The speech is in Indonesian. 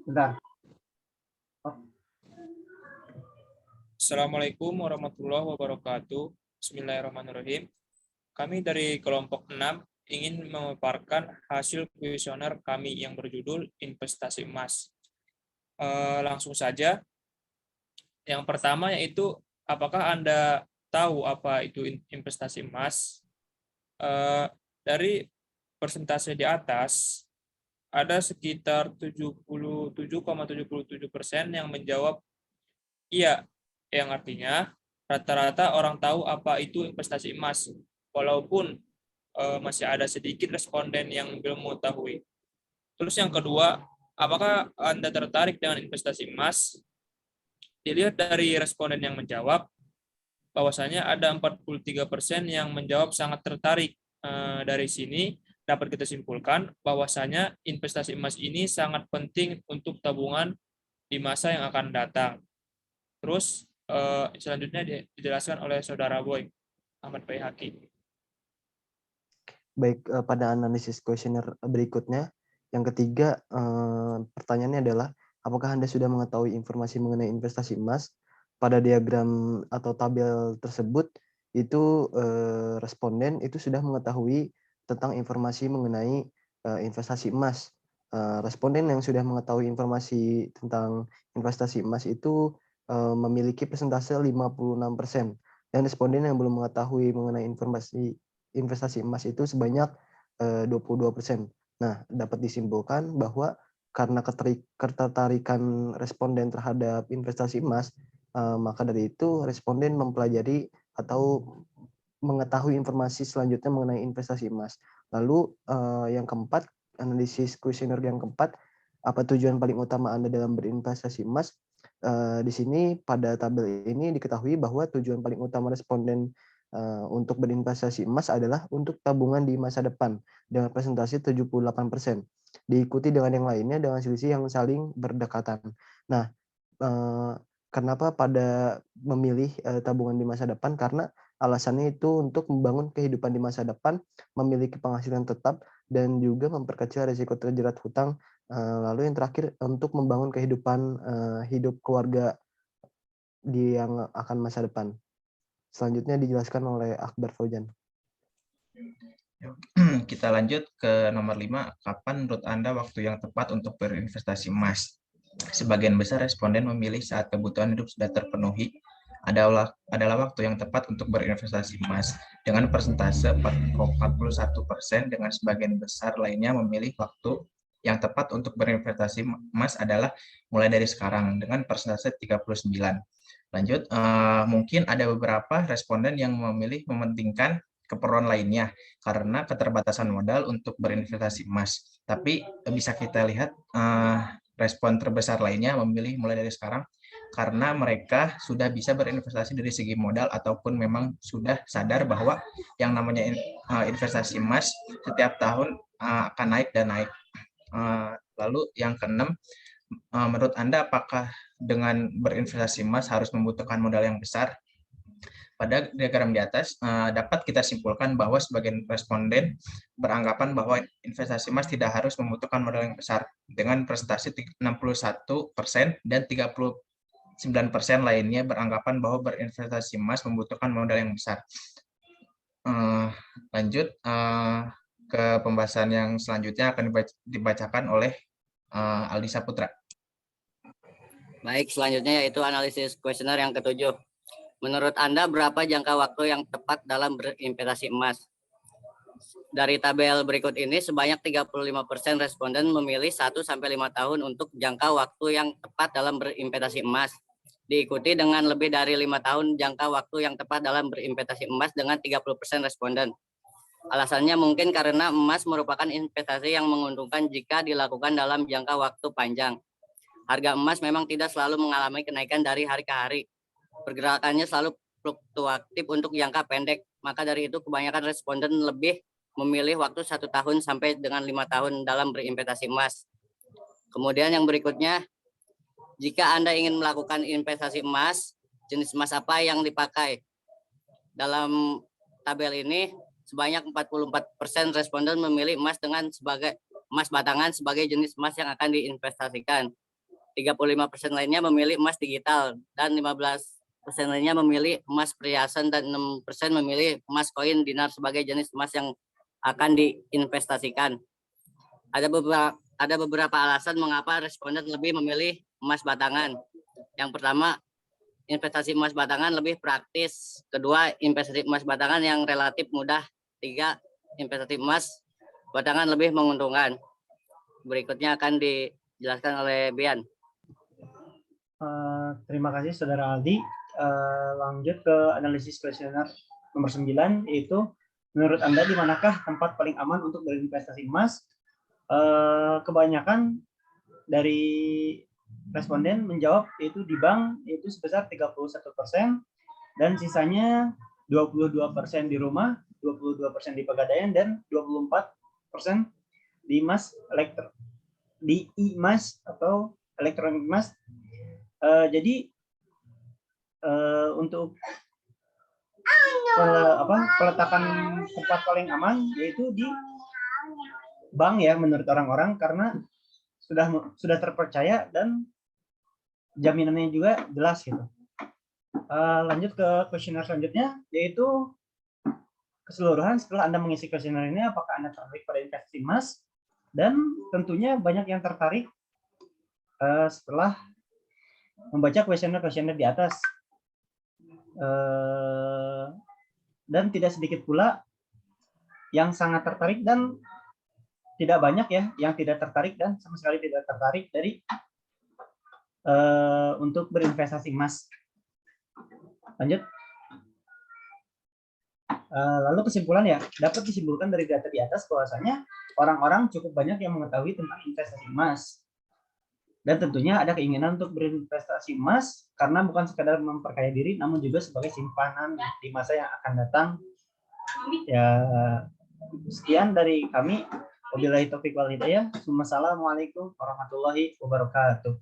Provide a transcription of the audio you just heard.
Bentar. Assalamualaikum warahmatullahi wabarakatuh. Bismillahirrahmanirrahim. Kami dari kelompok 6 ingin memaparkan hasil kuesioner kami yang berjudul investasi emas. Langsung saja. Yang pertama yaitu, apakah Anda tahu apa itu investasi emas? Dari persentase di atas, ada sekitar 77,77% yang menjawab iya, yang artinya rata-rata orang tahu apa itu investasi emas, walaupun masih ada sedikit responden yang belum mengetahui. Terus yang kedua, apakah Anda tertarik dengan investasi emas? Dilihat dari responden yang menjawab, bahwasanya ada 43% yang menjawab sangat tertarik. Dari sini dapat kita simpulkan bahwasanya investasi emas ini sangat penting untuk tabungan di masa yang akan datang. Terus selanjutnya dijelaskan oleh Saudara Boy Ahmad Baihaqi. Baik, pada analisis kuesioner berikutnya, yang ketiga, pertanyaannya adalah, apakah Anda sudah mengetahui informasi mengenai investasi emas? Pada diagram atau tabel tersebut, itu responden itu sudah mengetahui tentang informasi mengenai investasi emas. Responden yang sudah mengetahui informasi tentang investasi emas itu memiliki persentase 56%. Dan responden yang belum mengetahui mengenai informasi investasi emas itu sebanyak 22%. Nah, dapat disimpulkan bahwa karena ketertarikan responden terhadap investasi emas, maka dari itu responden mempelajari atau mengetahui informasi selanjutnya mengenai investasi emas. Lalu yang keempat, analisis kuesioner yang keempat, apa tujuan paling utama Anda dalam berinvestasi emas? Di sini pada tabel ini diketahui bahwa tujuan paling utama responden untuk berinvestasi emas adalah untuk tabungan di masa depan dengan presentasi 78%. Diikuti dengan yang lainnya dengan selisih yang saling berdekatan. Nah, kenapa pada memilih tabungan di masa depan? Karena alasannya itu untuk membangun kehidupan di masa depan, memiliki penghasilan tetap, dan juga memperkecil risiko terjerat hutang. Lalu yang terakhir untuk membangun kehidupan hidup keluarga di yang akan masa depan. Selanjutnya dijelaskan oleh Akbar Fauzan. Kita lanjut ke nomor 5. Kapan menurut Anda waktu yang tepat untuk berinvestasi emas? Sebagian besar responden memilih saat kebutuhan hidup sudah terpenuhi adalah waktu yang tepat untuk berinvestasi emas dengan persentase 41%, dengan sebagian besar lainnya memilih waktu yang tepat untuk berinvestasi emas adalah mulai dari sekarang dengan persentase 39%. Lanjut, mungkin ada beberapa responden yang memilih mementingkan keperluan lainnya karena keterbatasan modal untuk berinvestasi emas. Tapi bisa kita lihat respon terbesar lainnya memilih mulai dari sekarang karena mereka sudah bisa berinvestasi dari segi modal ataupun memang sudah sadar bahwa yang namanya investasi emas setiap tahun akan naik dan naik. Lalu yang keenam, menurut Anda apakah dengan berinvestasi emas harus membutuhkan modal yang besar? Pada diagram di atas dapat kita simpulkan bahwa sebagian responden beranggapan bahwa investasi emas tidak harus membutuhkan modal yang besar dengan presentasi 61% dan 39% lainnya beranggapan bahwa berinvestasi emas membutuhkan modal yang besar. Lanjut ke pembahasan yang selanjutnya akan dibacakan oleh Aldi Saputra. Baik, selanjutnya yaitu analisis kuesioner yang ketujuh. Menurut Anda, berapa jangka waktu yang tepat dalam berinvestasi emas? Dari tabel berikut ini, sebanyak 35% responden memilih 1-5 tahun untuk jangka waktu yang tepat dalam berinvestasi emas. Diikuti dengan lebih dari 5 tahun jangka waktu yang tepat dalam berinvestasi emas dengan 30% responden. Alasannya mungkin karena emas merupakan investasi yang menguntungkan jika dilakukan dalam jangka waktu panjang. Harga emas memang tidak selalu mengalami kenaikan dari hari ke hari. Pergerakannya selalu fluktuatif untuk jangka pendek. Maka dari itu kebanyakan responden lebih memilih waktu 1 tahun sampai dengan 5 tahun dalam berinvestasi emas. Kemudian yang berikutnya, jika Anda ingin melakukan investasi emas, jenis emas apa yang dipakai? Dalam tabel ini, sebanyak 44% responden memilih emas dengan sebagai emas batangan sebagai jenis emas yang akan diinvestasikan. 35% lainnya memilih emas digital, dan 15% lainnya memilih emas perhiasan, dan 6% memilih emas koin dinar sebagai jenis emas yang akan diinvestasikan. Ada beberapa alasan mengapa responden lebih memilih emas batangan. Yang pertama, investasi emas batangan lebih praktis. Kedua, investasi emas batangan yang relatif mudah. Tiga, investasi emas batangan lebih menguntungkan. Berikutnya akan dijelaskan oleh Bian. Terima kasih Saudara Aldi. Lanjut ke analisis kuesioner nomor 9, yaitu menurut Anda di manakah tempat paling aman untuk berinvestasi emas? Kebanyakan dari responden menjawab yaitu di bank, yaitu sebesar 31%, dan sisanya 22% di rumah, 22% di Pegadaian, dan 24% di emas atau elektronik emas. Jadi untuk peletakan tempat paling aman yaitu di bank ya menurut orang-orang, karena sudah terpercaya dan jaminannya juga jelas gitu. Lanjut ke kuesioner selanjutnya, yaitu keseluruhan setelah Anda mengisi kuesioner ini, apakah Anda tertarik pada investasi emas? Dan tentunya banyak yang tertarik setelah membaca kuesioner-kuesioner di atas. Dan tidak sedikit pula yang sangat tertarik, dan tidak banyak ya yang tidak tertarik dan sama sekali tidak tertarik dari untuk berinvestasi emas. Lanjut. Lalu kesimpulan ya, dapat disimpulkan dari data di atas bahwasanya orang-orang cukup banyak yang mengetahui tentang investasi emas. Dan tentunya ada keinginan untuk berinvestasi emas karena bukan sekadar memperkaya diri, namun juga sebagai simpanan di masa yang akan datang. Ya, sekian dari kami. Wabillahi taufiq wal hidayah. Wassalamualaikum warahmatullahi wabarakatuh.